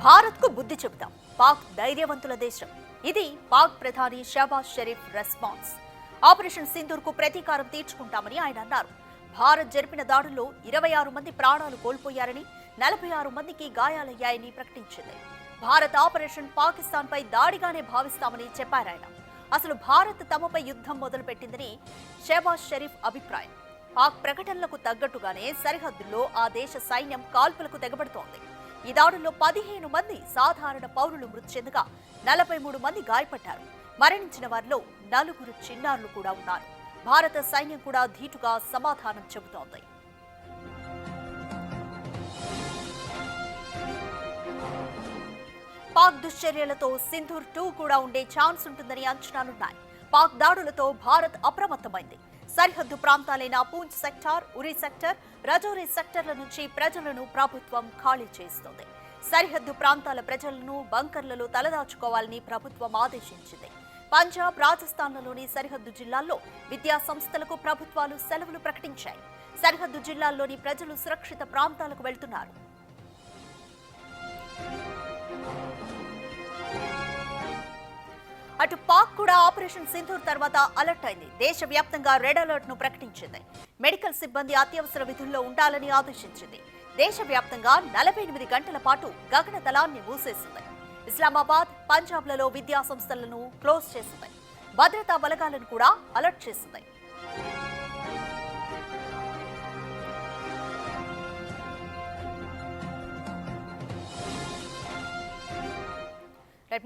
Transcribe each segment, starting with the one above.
భారత్కు బుద్ధి చెబుతాం. పాక్ ధైర్యవంతుల దేశం. ఇది పాక్ ప్రధాని షహబాజ్ షరీఫ్ రెస్పాన్స్. ఆపరేషన్ సింధూర్కు ప్రతీకారం తీర్చుకుంటామని ఆయన అన్నారు. భారత్ జరిపిన దాడుల్లో 26 మంది ప్రాణాలు కోల్పోయారని, 46 మందికి గాయాలయ్యాయని ప్రకటించింది. భారత్ ఆపరేషన్ పాకిస్తాన్పై దాడిగానే భావిస్తామని చెప్పారాయన. అసలు భారత్ తమపై యుద్ధం మొదలుపెట్టిందని షహబాజ్ షరీఫ్ అభిప్రాయం. పాక్ ప్రకటనలకు తగ్గట్టుగానే సరిహద్దుల్లో ఆ దేశ సైన్యం కాల్పులకు తెగబడుతోంది. ఈ దాడుల్లో 15 మంది సాధారణ పౌరులు మృతి చెందగా 43 మంది గాయపడ్డారు. మరణించిన వారిలో 4 చిన్నారులు కూడా ఉన్నారు. భారత సైన్యం కూడా ధీటుగా సమాధానం చెబుతోంది. పాక్ దుశ్చర్యలతో సింధూర్ 2 కూడా ఉండే ఛాన్స్ ఉంటుందని అంచనాలున్నాయి. పాక్ దాడులతో భారత్ అప్రమత్తమైంది. సరిహద్దు ప్రాంతాలైన పూంచ్ సెక్టార్, ఉరి సెక్టర్, రజౌరి సెక్టర్ల నుంచి ప్రజలను ప్రభుత్వం ఖాళీ చేస్తోంది. సరిహద్దు ప్రాంతాల ప్రజలను బంకర్లలో తలదాచుకోవాలని ప్రభుత్వం ఆదేశించింది. పంజాబ్, రాజస్థాన్లలోని సరిహద్దు జిల్లాల్లో విద్యా సంస్థలకు ప్రభుత్వాలు సెలవులు ప్రకటించాయి. సరిహద్దు జిల్లాల్లోని ప్రజలు సురక్షిత ప్రాంతాలకు వెళ్తున్నారు. అటు పాక్ కూడా ఆపరేషన్ సింధూర్ తర్వాత అలర్ట్ అయింది. దేశవ్యాప్తంగా రెడ్ అలర్ట్ ను ప్రకటించింది. మెడికల్ సిబ్బంది అత్యవసర విధుల్లో ఉండాలని ఆదేశించింది. దేశవ్యాప్తంగా 48 గంటల పాటు గగనతలాన్ని మూసేసింది. ఇస్లామాబాద్, పంజాబ్లలో విద్యా సంస్థలను క్లోజ్ చేసింది. భద్రతా బలగాలను కూడా అలర్ట్ చేసింది.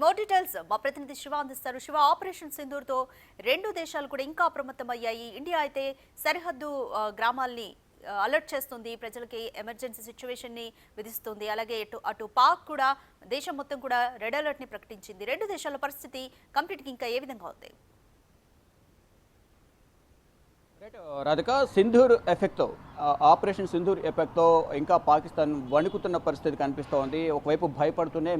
మోర్ డీటెయిల్స్ మా ప్రతినిధి శివ అందిస్తారు. శివ, ఆపరేషన్ సింధూర్ తో 2 దేశాలు కూడా ఇంకా అప్రమత్తమయ్యాయి. ఇండియా అయితే సరిహద్దు గ్రామాల్ని అలర్ట్ చేస్తుంది, ప్రజలకి ఎమర్జెన్సీ సిచ్యువేషన్ ని విధిస్తుంది. అలాగే అటు పాక్ కూడా దేశం మొత్తం కూడా రెడ్ అలర్ట్ ని ప్రకటించింది. 2 దేశాల పరిస్థితి కంప్లీట్ ఇంకా ఏ విధంగా ఉంది? రాధిక, సింధూర్ ఎఫెక్ట్తో ఆపరేషన్ సింధూర్ ఎఫెక్ట్తో ఇంకా పాకిస్తాన్ వణుకుతున్న పరిస్థితి కనిపిస్తోంది. ఒకవైపు భయపడుతూనే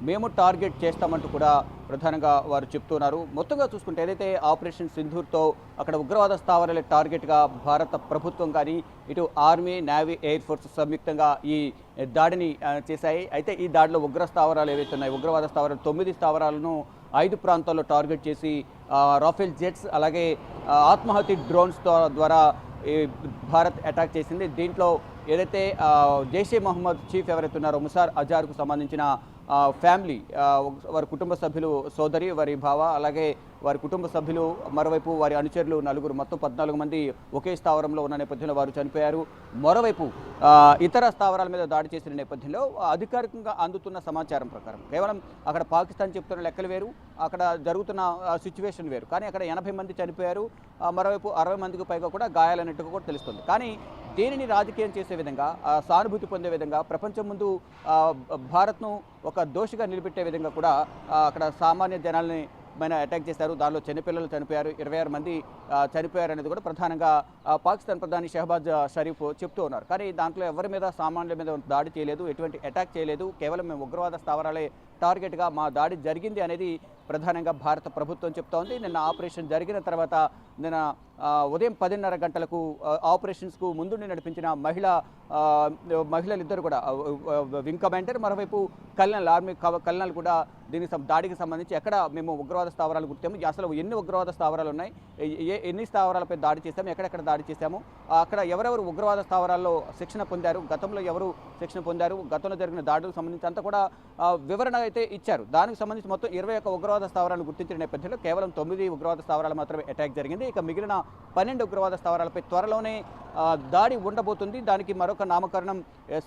మేము టార్గెట్ చేస్తామంటూ కూడా ప్రధానంగా వారు చెప్తున్నారు. మొత్తంగా చూసుకుంటే ఏదైతే ఆపరేషన్ సింధూర్తో అక్కడ ఉగ్రవాద స్థావరాల టార్గెట్గా భారత ప్రభుత్వం కానీ ఇటు ఆర్మీ, నేవీ, ఎయిర్ ఫోర్స్ సంయుక్తంగా ఈ దాడిని చేశాయి. అయితే ఈ దాడిలో ఉగ్ర స్థావరాలు ఏవైతే ఉన్నాయి, ఉగ్రవాద స్థావరాలు 9 స్థావరాలను 5 ప్రాంతాల్లో టార్గెట్ చేసి రాఫెల్ జెట్స్ అలాగే ఆత్మాహుతి డ్రోన్స్ ద్వారా భారత్ అటాక్ చేసింది. దీంట్లో ఏదైతే జైషే మహమ్మద్ చీఫ్ ఎవరైతే ఉన్నారో ముసార్ అజార్కు సంబంధించిన ఫ్యామిలీ, వారి కుటుంబ సభ్యులు, సోదరి, వారి భావ, అలాగే వారి కుటుంబ సభ్యులు, మరోవైపు వారి అనుచరులు 4, మొత్తం 14 మంది ఒకే స్థావరంలో ఉన్న నేపథ్యంలో వారు చనిపోయారు. మరోవైపు ఇతర స్థావరాల మీద దాడి చేసిన నేపథ్యంలో అధికారికంగా అందుతున్న సమాచారం ప్రకారం కేవలం అక్కడ పాకిస్తాన్ చెప్తున్న లెక్కలు వేరు, అక్కడ జరుగుతున్న సిచ్యువేషన్ వేరు. కానీ అక్కడ 80 మంది చనిపోయారు, మరోవైపు 60 మందికి పైగా కూడా గాయాలన్నట్టుగా కూడా తెలుస్తుంది. కానీ దీనిని రాజకీయం చేసే విధంగా, సానుభూతి పొందే విధంగా, ప్రపంచం ముందు భారత్ను ఒక దోషిగా నిలబెట్టే విధంగా కూడా అక్కడ సామాన్య జనాల్ని అటాక్ చేశారు. దానిలో చిన్నపిల్లలు చనిపోయారు, 26 మంది చనిపోయారు అనేది కూడా ప్రధానంగా పాకిస్తాన్ ప్రధాని షహబాజ్ షరీఫ్ చెప్తూ ఉన్నారు. కానీ దాంట్లో ఎవరి మీద, సామాన్యుల మీద దాడి చేయలేదు, ఎటువంటి అటాక్ చేయలేదు. కేవలం మేము ఉగ్రవాద స్థావరాలే టార్గెట్గా మా దాడి జరిగింది అనేది ప్రధానంగా భారత ప్రభుత్వం చెప్తా ఉంది. నిన్న ఆపరేషన్ జరిగిన తర్వాత నిన్న ఉదయం 10:30 గంటలకు ఆపరేషన్స్కు ముందుండి నడిపించిన మహిళలిద్దరు కూడా, వింగ్ కమాండర్, మరోవైపు కల్నల్, ఆర్మీ కల్నల్ కూడా దాడికి సంబంధించి ఎక్కడ మేము ఉగ్రవాద స్థావరాలు గుర్తాము, అసలు ఎన్ని ఉగ్రవాద స్థావరాలు ఉన్నాయి, ఎన్ని స్థావరాలపై దాడి చేశాము, ఎక్కడెక్కడ దాడి చేశాము, అక్కడ ఎవరెవరు ఉగ్రవాద స్థావరాల్లో శిక్షణ పొందారు, గతంలో ఎవరు శిక్షణ పొందారు, గతంలో జరిగిన దాడులకు సంబంధించి అంతా కూడా వివరణ అయితే ఇచ్చారు. దానికి సంబంధించి మొత్తం 21 ఉగ్రవాద స్థావరాలను గుర్తించిన నేపథ్యంలో కేవలం 9 ఉగ్రవాద స్థావరాలు మాత్రమే అటాక్ జరిగింది. ఇక మిగిలిన 12 ఉగ్రవాద స్థావరాలపై త్వరలోనే దాడి ఉండబోతుంది. దానికి మరొక నామకరణం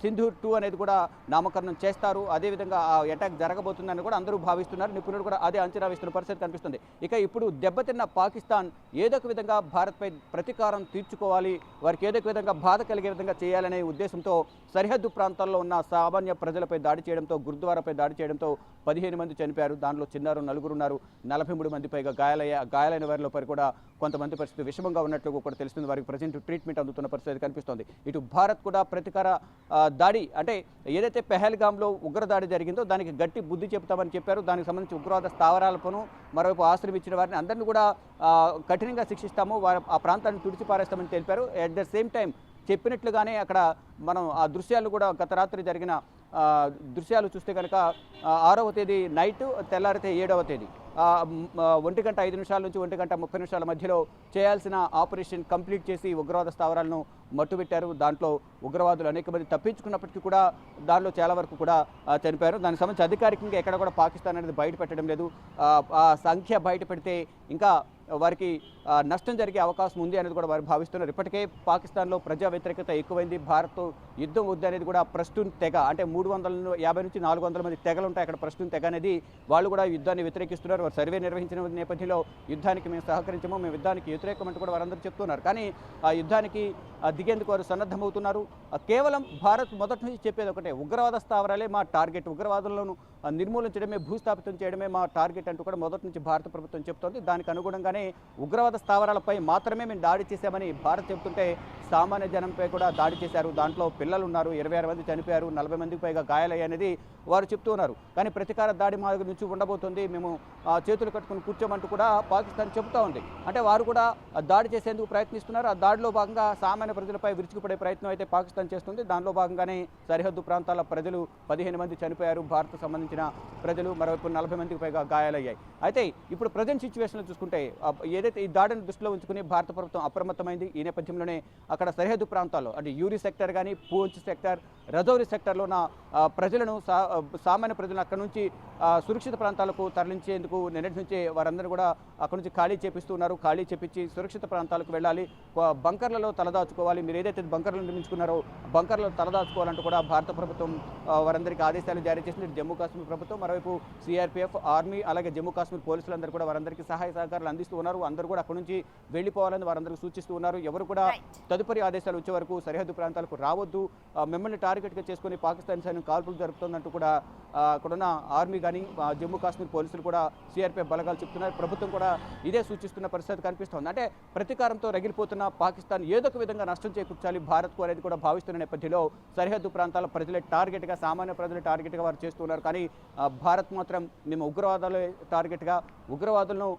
సింధూర్ 2 అనేది కూడా నామకరణం చేస్తారు. అదేవిధంగా ఆ అటాక్ జరగబోతుందని కూడా అందరూ భావిస్తున్నారు. నిపుణులు కూడా అదే అంచనా వేస్తున్న పరిస్థితి కనిపిస్తుంది. ఇక ఇప్పుడు దెబ్బతిన్న పాకిస్తాన్ ఏదో ఒక విధంగా భారత్పై ప్రతీకారం తీర్చుకోవాలి, వారికి ఏదో ఒక విధంగా బాధ కలిగే విధంగా చేయాలనే ఉద్దేశంతో సరిహద్దు ప్రాంతాల్లో ఉన్న సామాన్య ప్రజలపై దాడి చేయడంతో, గురుద్వారాపై దాడి చేయడంతో 15 మంది చనిపోయారు. దానిలో చిన్నారు 4 ఉన్నారు, 43 మంది పైగా గాయాలైన వారిలో కూడా కొంతమంది పరిస్థితి విషమంగా ఉన్నట్లు కూడా తెలుస్తుంది. వారికి ప్రజెంట్ ట్రీట్మెంట్ అందుతున్న పరిస్థితి కనిపిస్తోంది. ఇటు భారత్ కూడా ప్రతీకార దాడి, అంటే ఏదైతే పెహల్గాంలో ఉగ్రదాడి జరిగిందో దానికి గట్టి బుద్ధి చెప్తామని చెప్పారు. దానికి సంబంధించి ఉగ్రవాద స్థావరాలను, మరోవైపు ఆశ్రమించిన వారిని అందరినీ కూడా కఠినంగా శిక్షిస్తాము, ఆ ప్రాంతాన్ని తుడిచిపారేస్తామని తెలిపారు. అట్ ద సేమ్ టైం చెప్పినట్లుగానే అక్కడ మనం ఆ దృశ్యాలు కూడా గత రాత్రి జరిగిన దృశ్యాలు చూస్తే కనుక 6వ తేదీ నైట్, తెల్లారితే 7వ తేదీ 1:05 నుంచి 1:30 మధ్యలో చేయాల్సిన ఆపరేషన్ కంప్లీట్ చేసి ఉగ్రవాద స్థావరాలను మట్టుబెట్టారు. దాంట్లో ఉగ్రవాదులు అనేక మంది తప్పించుకున్నప్పటికీ కూడా దానిలో చాలా వరకు కూడా చనిపోయారు. దానికి సంబంధించి అధికారికంగా ఎక్కడ కూడా పాకిస్తాన్ అనేది బయట పెట్టడం లేదు. ఆ సంఖ్య బయట పెడితే ఇంకా వారికి నష్టం జరిగే అవకాశం ఉంది అనేది కూడా వారు భావిస్తున్నారు. ఇప్పటికే పాకిస్తాన్లో ప్రజా వ్యతిరేకత ఎక్కువైంది. భారత్ యుద్ధం వద్దు అనేది కూడా ప్రస్తుతం తెగ, అంటే 350 నుంచి 400 మంది తెగలు ఉంటాయి అక్కడ. ప్రస్తుతం తెగ అనేది వాళ్ళు కూడా యుద్ధాన్ని వ్యతిరేకిస్తున్నారు. వారు సర్వే నిర్వహించిన నేపథ్యంలో యుద్ధానికి మేము సహకరించము, మేము యుద్ధానికి వ్యతిరేకం అంటూ కూడా వారందరూ చెప్తున్నారు. కానీ ఆ యుద్ధానికి దిగేందుకు వారు సన్నద్ధమవుతున్నారు. కేవలం భారత్ మొదటి నుంచి చెప్పేది ఒకటే, ఉగ్రవాద స్థావరాలే మా టార్గెట్, ఉగ్రవాదులను నిర్మూలించడమే, భూస్థాపితం చేయడమే మా టార్గెట్ అంటూ కూడా మొదటి నుంచి భారత ప్రభుత్వం చెప్తోంది. దానికి అనుగుణంగానే ఉగ్రవాద స్థావరాలపై మాత్రమే మేము దాడి చేశామని భారత్ చెబుతుంటే, సామాన్య జనంపై కూడా దాడి చేశారు. దాంట్లో పిల్లలు ఉన్నారు, 26 మంది చనిపోయారు, 40 మందికి పైగా గాయాలయ్యాయనేది వారు చెప్తూ ఉన్నారు. కానీ ప్రతీకార దాడి మా నుంచి ఉండబోతుంది, మేము చేతులు కట్టుకుని కూర్చోమంటూ కూడా పాకిస్తాన్ చెబుతూ ఉంది. అంటే వారు కూడా దాడి చేసేందుకు ప్రయత్నిస్తున్నారు. ఆ దాడిలో భాగంగా సామాన్య ప్రజలపై విరుచుకుపడే ప్రయత్నం అయితే పాకిస్తాన్ చేస్తుంది. దానిలో భాగంగానే సరిహద్దు ప్రాంతాల ప్రజలు 15 మంది చనిపోయారు, భారత్ సంబంధించిన ప్రజలు మరోవైపు 40 మందికి పైగా గాయాలయ్యాయి. అయితే ఇప్పుడు ప్రజెంట్ సిచ్యువేషన్లో చూసుకుంటే ఏదైతే ఈ దాడిని దృష్టిలో ఉంచుకుని భారత ప్రభుత్వం అప్రమత్తమైంది. ఈ నేపథ్యంలోనే అక్కడ సరిహద్దు ప్రాంతాల్లో, అంటే యూరి సెక్టర్ కానీ, పూంచ్ సెక్టర్, రజౌరి సెక్టర్లో ఉన్న ప్రజలను, సామాన్య ప్రజలను అక్కడ నుంచి సురక్షిత ప్రాంతాలకు తరలించేందుకు నిన్నటి నుంచే వారందరూ కూడా అక్కడ నుంచి ఖాళీ చేపిస్తున్నారు. ఖాళీ చేపించి సురక్షిత ప్రాంతాలకు వెళ్ళాలి, బంకర్లలో తలదాచుకోవాలి, మీరు ఏదైతే బంకర్లు నిర్మించుకున్నారో బంకర్లలో తలదాచుకోవాలంటూ కూడా భారత ప్రభుత్వం వారందరికీ ఆదేశాలు జారీ చేసింది. జమ్మూ కాశ్మీర్ ప్రభుత్వం, మరోవైపు సిఆర్పీఎఫ్, ఆర్మీ, అలాగే జమ్మూ కాశ్మీర్ పోలీసులందరూ కూడా వారందరికీ సహాయ సహకారాలు అందిస్తూ ఉన్నారు. అందరూ కూడా అక్కడ నుంచి వెళ్ళిపోవాలని వారందరికీ సూచిస్తూ ఉన్నారు. ఎవరు కూడా తదుపరి ఆదేశాలు వచ్చే వరకు సరిహద్దు ప్రాంతాలకు రావద్దు, మిమ్మల్ని టార్గెట్గా చేసుకుని పాకిస్తాన్ సైన్యం కాల్పులు జరుపుతుందంటూ కూడా అక్కడున్న ఆర్మీ కానీ, జమ్మూ కాశ్మీర్ పోలీసులు కూడా, సిఆర్పీఎఫ్ బలగాలు చెప్తున్నారు. ప్రభుత్వం కూడా ఇదే సూచిస్తున్న పరిస్థితి కనిపిస్తోంది. అంటే ప్రతీకారంతో రగిలిపోతున్న పాకిస్తాన్ ఏదో ఒక విధంగా నష్టం చేకూర్చాలి భారత్కు అనేది కూడా భావిస్తున్న నేపథ్యంలో సరిహద్దు ప్రాంతాల ప్రజలే టార్గెట్గా, సామాన్య ప్రజలే టార్గెట్గా వారు చేస్తున్నారు. కానీ భారత్ మాత్రం మేము ఉగ్రవాదాలే టార్గెట్గా, ఉగ్రవాదులను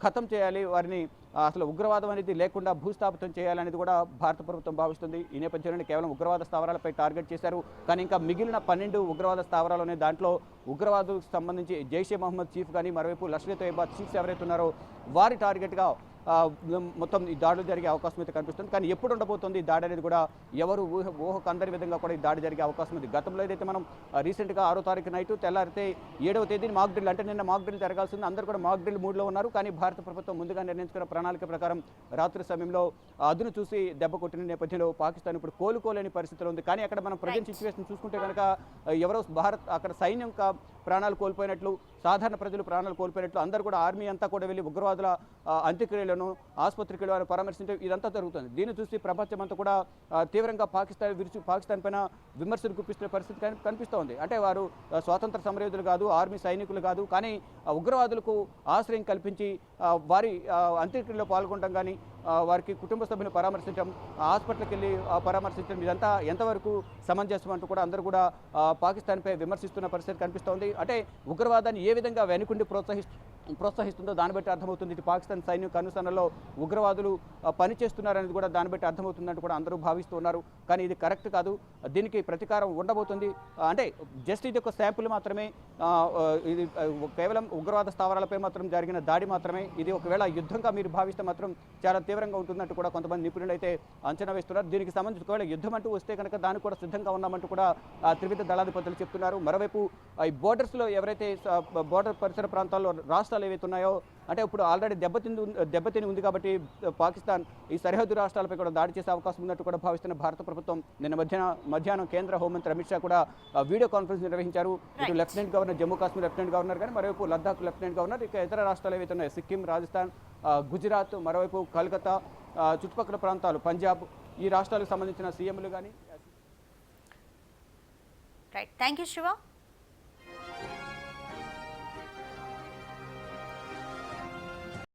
ఖతం చేయాలి, వారిని అసలు ఉగ్రవాదం అనేది లేకుండా భూస్థాపితం చేయాలనేది కూడా భారత ప్రభుత్వం భావిస్తుంది. ఈ నేపథ్యంలోనే కేవలం ఉగ్రవాద స్థావరాలపై టార్గెట్ చేశారు. కానీ ఇంకా మిగిలిన 12 ఉగ్రవాద స్థావరాలు ఉన్నాయి. దాంట్లో ఉగ్రవాదులకు సంబంధించి జైషే మహమ్మద్ చీఫ్ కానీ, మరోవైపు లష్కర్ తోయిబా చీఫ్స్ ఎవరైతే ఉన్నారో వారి టార్గెట్గా మొత్తం ఈ దాడులు జరిగే అవకాశం అయితే కనిపిస్తుంది. కానీ ఎప్పుడు ఉండబోతుంది ఈ దాడి అనేది కూడా ఎవరు ఊహకు అందరి విధంగా కూడా ఈ దాడి జరిగే అవకాశం ఉంది. గతంలో ఏదైతే మనం రీసెంట్గా 6వ తారీఖు నైట్, తెల్లారితే 7వ తేదీని మాక్ డ్రిల్, అంటే నిన్న మాక్ డ్రిల్ జరగాల్సింది, అందరూ కూడా మాక్ డ్రిల్ మూడ్లో ఉన్నారు. కానీ భారత ప్రభుత్వం ముందుగా నిర్ణయించుకున్న ప్రణాళిక ప్రకారం రాత్రి సమయంలో అదును చూసి దెబ్బ కొట్టిన నేపథ్యంలో పాకిస్తాన్ ఇప్పుడు కోలుకోలేని పరిస్థితిలో ఉంది. కానీ అక్కడ మనం ప్రజెంట్ సిచ్యువేషన్ చూసుకుంటే కనుక ఎవరో భారత్ అక్కడ సైన్యం ప్రాణాలు కోల్పోయినట్లు, సాధారణ ప్రజలు ప్రాణాలు కోల్పోయినట్లు, అందరూ కూడా ఆర్మీ అంతా కూడా వెళ్ళి ఉగ్రవాదుల అంత్యక్రియలను, ఆసుపత్రికి వారిని పరామర్శించడం ఇదంతా జరుగుతుంది. దీన్ని చూసి ప్రపంచం అంతా కూడా తీవ్రంగా పాకిస్తాన్ పైన విమర్శలు గుప్పిస్తున్న పరిస్థితి కనిపిస్తూ ఉంది. అంటే వారు స్వాతంత్ర సమరయోధులు కాదు, ఆర్మీ సైనికులు కాదు, కానీ ఉగ్రవాదులకు ఆశ్రయం కల్పించి వారి అంత్యక్రియలో పాల్గొనడం కానీ, వారికి కుటుంబ సభ్యులను పరామర్శించడం, హాస్పిటల్కి వెళ్ళి పరామర్శించడం ఇదంతా ఎంతవరకు సమంజసం అంటూ కూడా అందరూ కూడా పాకిస్తాన్పై విమర్శిస్తున్న పరిస్థితి కనిపిస్తోంది. అంటే ఉగ్రవాదాన్ని ఏ విధంగా వెనుకుండి ప్రోత్సహిస్తుందో దాన్ని బట్టి అర్థమవుతుంది. ఇది పాకిస్తాన్ సైన్యం కనుసన్నలో ఉగ్రవాదులు పనిచేస్తున్నారనేది కూడా దాన్ని బట్టి అర్థమవుతుందంటూ కూడా అందరూ భావిస్తున్నారు. కానీ ఇది కరెక్ట్ కాదు, దీనికి ప్రతీకారం ఉండబోతుంది. అంటే జస్ట్ ఇది ఒక శాంపుల్ మాత్రమే, ఇది కేవలం ఉగ్రవాద స్థావరాలపై మాత్రం జరిగిన దాడి మాత్రమే. ఇది ఒకవేళ యుద్ధంగా మీరు భావిస్తే మాత్రం చాలా తీవ్రంగా ఉంటుందంటూ కూడా కొంతమంది నిపుణులు అయితే అంచనా వేస్తున్నారు. దీనికి సంబంధించి ఒకవేళ యుద్ధం అంటూ వస్తే కనుక దానికి కూడా సిద్ధంగా ఉన్నామంటూ కూడా త్రివిధ దళాధిపతులు చెప్తున్నారు. మరోవైపు ఈ బోర్డర్స్లో ఎవరైతే బోర్డర్ పరిసర ప్రాంతాల్లో రాష్ట్రాలు ఏవైతే ఉన్నాయో, అంటే ఇప్పుడు ఆల్రెడీ దెబ్బతిని ఉంది కాబట్టి పాకిస్తాన్ ఈ సరిహద్దు రాష్ట్రాలపై కూడా దాడి చేసే అవకాశం ఉన్నట్టు కూడా భావిస్తున్న భారత ప్రభుత్వం నిన్న మధ్యాహ్నం కేంద్ర హోంమంత్రి అమిత్ షా కూడా వీడియో కాన్ఫరెన్స్ నిర్వహించారు. ఇటు lieutenant governor, Jammu Kashmir lieutenant governor కానీ, మరోవైపు లద్దాఖ్ లెఫ్టినెంట్ గవర్నర్, ఇక ఇతర రాష్ట్రాలు ఏవైతే ఉన్నాయో సిక్కిం, రాజస్థాన్, గుజరాత్, మరోవైపు కలకత్తా, చుట్టుపక్కల ప్రాంతాలు, పంజాబ్, ఈ రాష్ట్రాలకు సంబంధించిన సీఎంలు కానీ. Thank you Shiva.